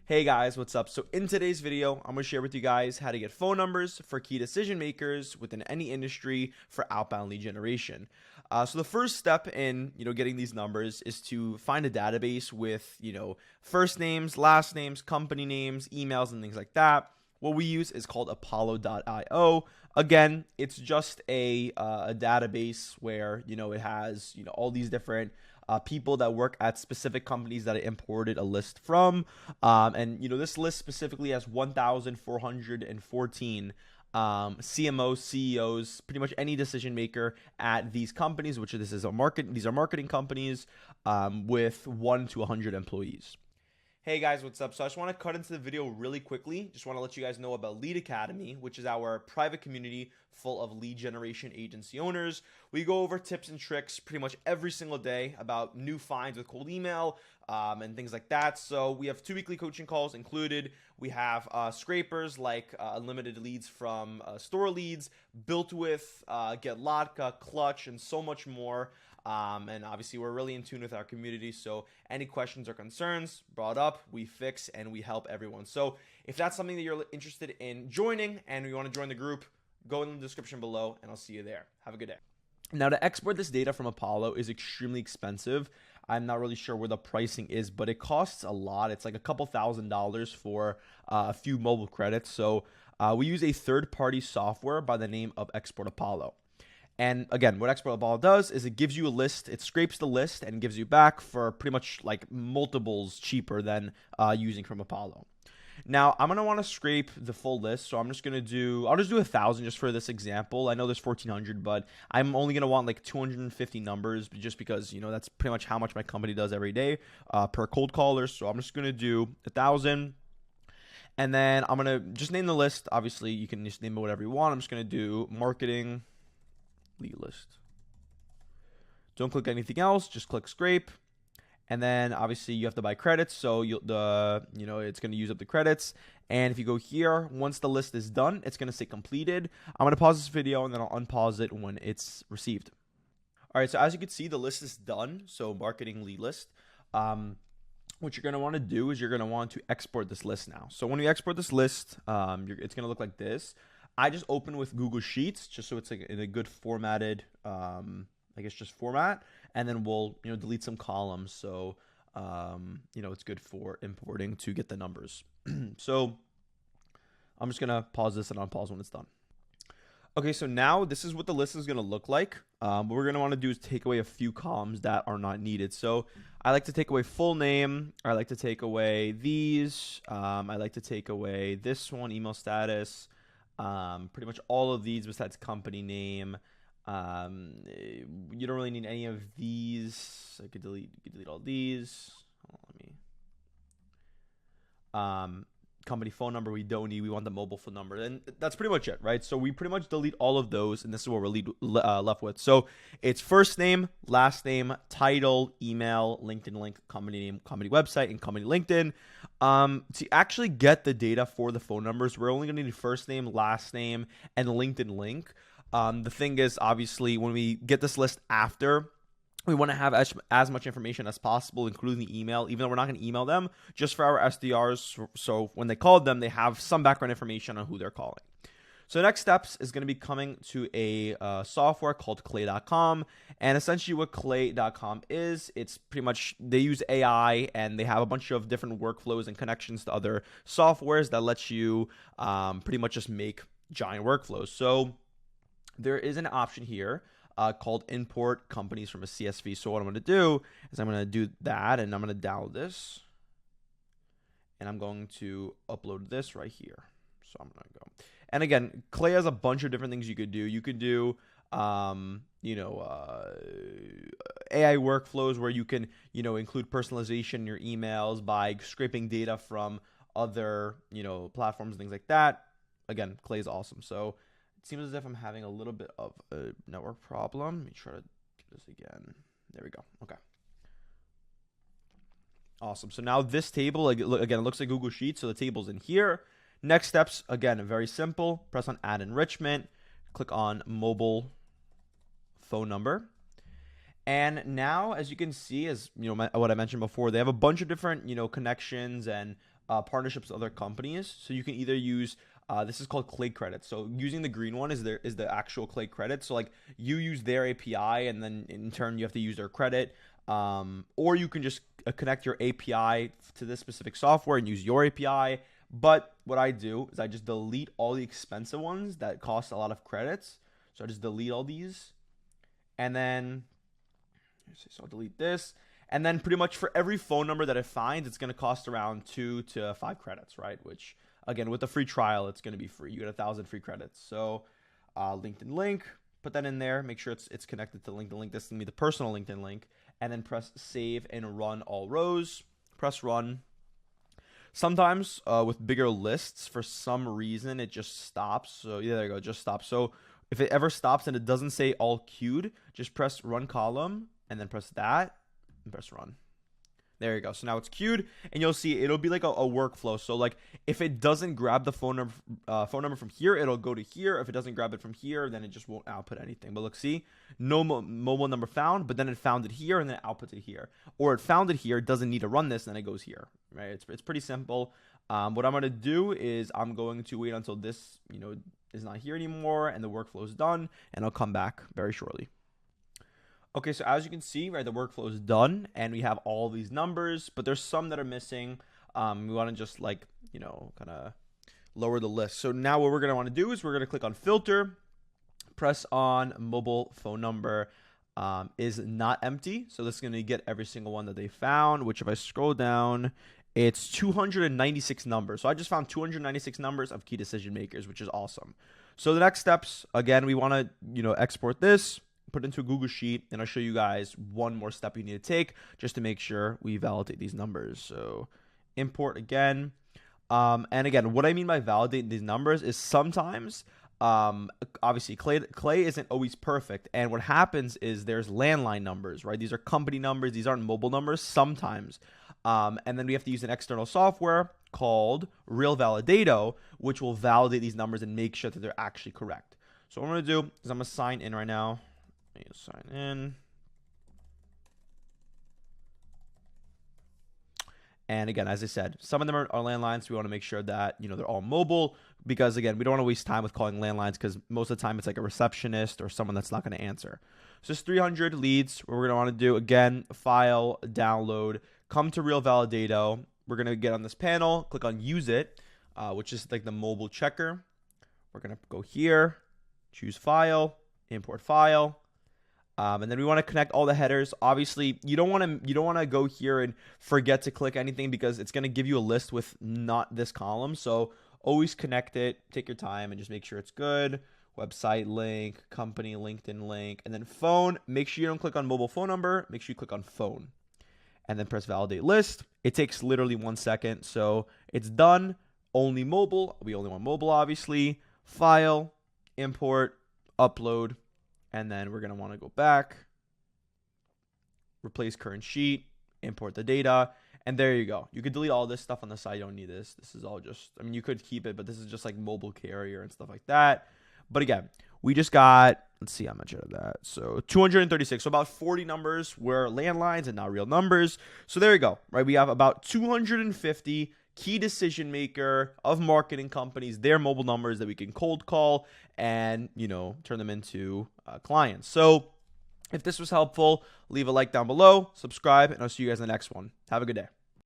Hey guys, what's up? So in today's video, I'm going to share with you guys how to get phone numbers for key decision makers within any industry for outbound lead generation. So the first step in, getting these numbers is to find a database with, first names, last names, company names, emails, and things like that. What we use is called Apollo.io. Again, it's just a database where, it has, all these different people that work at specific companies that I imported a list from. And this list specifically has 1,414 CMOs, CEOs, pretty much any decision maker at these companies, which these are marketing companies with 1 to 100 employees. Hey guys, what's up? So I just want to cut into the video really quickly. Just want to let you guys know about Lead Academy, which is our private community full of lead generation agency owners. We go over tips and tricks pretty much every single day about new finds with cold email and things like that. So we have 2 weekly coaching calls included. We have scrapers like unlimited leads from store leads, built with Get Latka, Clutch, and so much more. And obviously we're really in tune with our community, so any questions or concerns brought up, we fix and we help everyone. So if that's something that you're interested in joining and you want to join the group, go in the description below and I'll see you there. Have a good day. Now, to export this data from Apollo is extremely expensive. I'm not really sure where the pricing is, but it costs a lot. It's like a couple $1,000s for a few mobile credits. So we use a third-party software by the name of Export Apollo. And again, what Export Apollo does is it gives you a list, it scrapes the list and gives you back for pretty much like multiples cheaper than using from Apollo. Now, I'm going to want to scrape the full list, so I'll just do 1,000 just for this example. I know there's 1,400, but I'm only going to want like 250 numbers just because, that's pretty much how much my company does every day per cold caller. So I'm just going to do 1,000. And then I'm going to just name the list. Obviously, you can just name it whatever you want. I'm just going to do marketing lead list. Don't click anything else, just click scrape. And then obviously you have to buy credits, so it's going to use up the credits. And if you go here, once the list is done, it's going to say completed. I'm going to pause this video and then I'll unpause it when it's received. All right, so as you can see, the list is done. So marketing lead list. What you're going to want to do is you're going to want to export this list now. So when you export this list, it's going to look like this. I just open with Google Sheets just so it's like in a good formatted, just format, and then we'll delete some columns so it's good for importing to get the numbers. So I'm just gonna pause this and unpause when it's done. Okay, so now this is what the list is gonna look like. What we're gonna want to do is take away a few columns that are not needed. So I like to take away full name. I like to take away these. I like to take away this one, email status. Pretty much all of these besides company name. You don't really need any of these. I could delete all these. Company phone number we don't need. We want the mobile phone number, and that's pretty much it, right? So we pretty much delete all of those, and this is what we're left with. So it's first name, last name, title, email, LinkedIn link, company name, company website, and company LinkedIn. To actually get the data for the phone numbers, we're only going to need first name, last name, and LinkedIn link. The thing is, obviously, when we get this list after, we want to have as much information as possible, including the email, even though we're not going to email them, just for our SDRs. So when they called them, they have some background information on who they're calling. So the next steps is going to be coming to a software called clay.com. And essentially what clay.com is, it's pretty much, they use AI and they have a bunch of different workflows and connections to other softwares that let you pretty much just make giant workflows. So there is an option here called import companies from a CSV. So what I'm going to do is I'm going to do that, and I'm going to download this, and I'm going to upload this right here. So I'm going to go. And again, Clay has a bunch of different things you could do. You could do AI workflows where you can include personalization in your emails by scraping data from other platforms and things like that. Again, Clay is awesome. So it seems as if I'm having a little bit of a network problem. Let me try to do this again. There we go. Okay. Awesome. So now this table, again, it looks like Google Sheets. So the table's in here. Next steps, again, very simple. Press on Add Enrichment. Click on Mobile Phone Number. And now, as you can see, as what I mentioned before, they have a bunch of different connections and partnerships with other companies. So you can either use this is called Clay credits. So using the green one is the actual Clay credit. So like you use their API and then in turn you have to use their credit. Or you can just connect your API to this specific software and use your API. But what I do is I just delete all the expensive ones that cost a lot of credits. So I just delete all these. And then, so I'll delete this. And then pretty much for every phone number that it finds, it's going to cost around 2 to 5 credits, right? Which, again, with the free trial, it's going to be free. You get 1,000 free credits. So LinkedIn link, put that in there. Make sure it's connected to LinkedIn link. This is going to be the personal LinkedIn link. And then press save and run all rows. Press run. Sometimes with bigger lists, for some reason, it just stops. So yeah, there you go, just stops. So if it ever stops and it doesn't say all queued, just press run column and then press that and press run. There you go. So now it's queued and you'll see it'll be like a workflow. So like if it doesn't grab the phone number from here, it'll go to here. If it doesn't grab it from here, then it just won't output anything. But look, see, no mobile number found, but then it found it here and then it outputs it here. Or it found it here, doesn't need to run this, and then it goes here, right? It's pretty simple. What I'm going to do is I'm going to wait until this, is not here anymore and the workflow is done, and I'll come back very shortly. Okay, so as you can see, right, the workflow is done and we have all these numbers, but there's some that are missing. We want to just like, kind of lower the list. So now what we're going to want to do is we're going to click on filter, press on mobile phone number is not empty. So this is going to get every single one that they found, which if I scroll down, it's 296 numbers. So I just found 296 numbers of key decision makers, which is awesome. So the next steps, again, we want to, export this, put it into a Google Sheet, and I'll show you guys one more step you need to take just to make sure we validate these numbers. So import again. And again, what I mean by validating these numbers is sometimes, obviously Clay isn't always perfect. And what happens is there's landline numbers, right? These are company numbers. These aren't mobile numbers sometimes. And then we have to use an external software called Real Validato, which will validate these numbers and make sure that they're actually correct. So what I'm going to do is I'm going to sign in right now. Sign in. And again, as I said, some of them are landlines. We want to make sure that, they're all mobile because, again, we don't want to waste time with calling landlines because most of the time it's like a receptionist or someone that's not going to answer. So it's 300 leads. What we're going to want to do, again, file, download, come to Real Validato. We're going to get on this panel, click on use it, which is like the mobile checker. We're going to go here, choose file, import file. And then we want to connect all the headers. Obviously, you don't want to go here and forget to click anything because it's going to give you a list with not this column. So always connect it, take your time, and just make sure it's good. Website link, company LinkedIn link, and then phone. Make sure you don't click on mobile phone number. Make sure you click on phone, and then press validate list. It takes literally 1 second, so it's done. Only mobile. We only want mobile, obviously. File, import, upload. And then we're going to want to go back, replace current sheet, import the data, and there you go. You could delete all this stuff on the side. You don't need this. This is all just, you could keep it, but this is just like mobile carrier and stuff like that. But again, we just got, let's see how much of that. So 236. So about 40 numbers were landlines and not real numbers. So there you go, right? We have about 250 key decision maker of marketing companies, their mobile numbers that we can cold call and, turn them into clients. So if this was helpful, leave a like down below, subscribe, and I'll see you guys in the next one. Have a good day.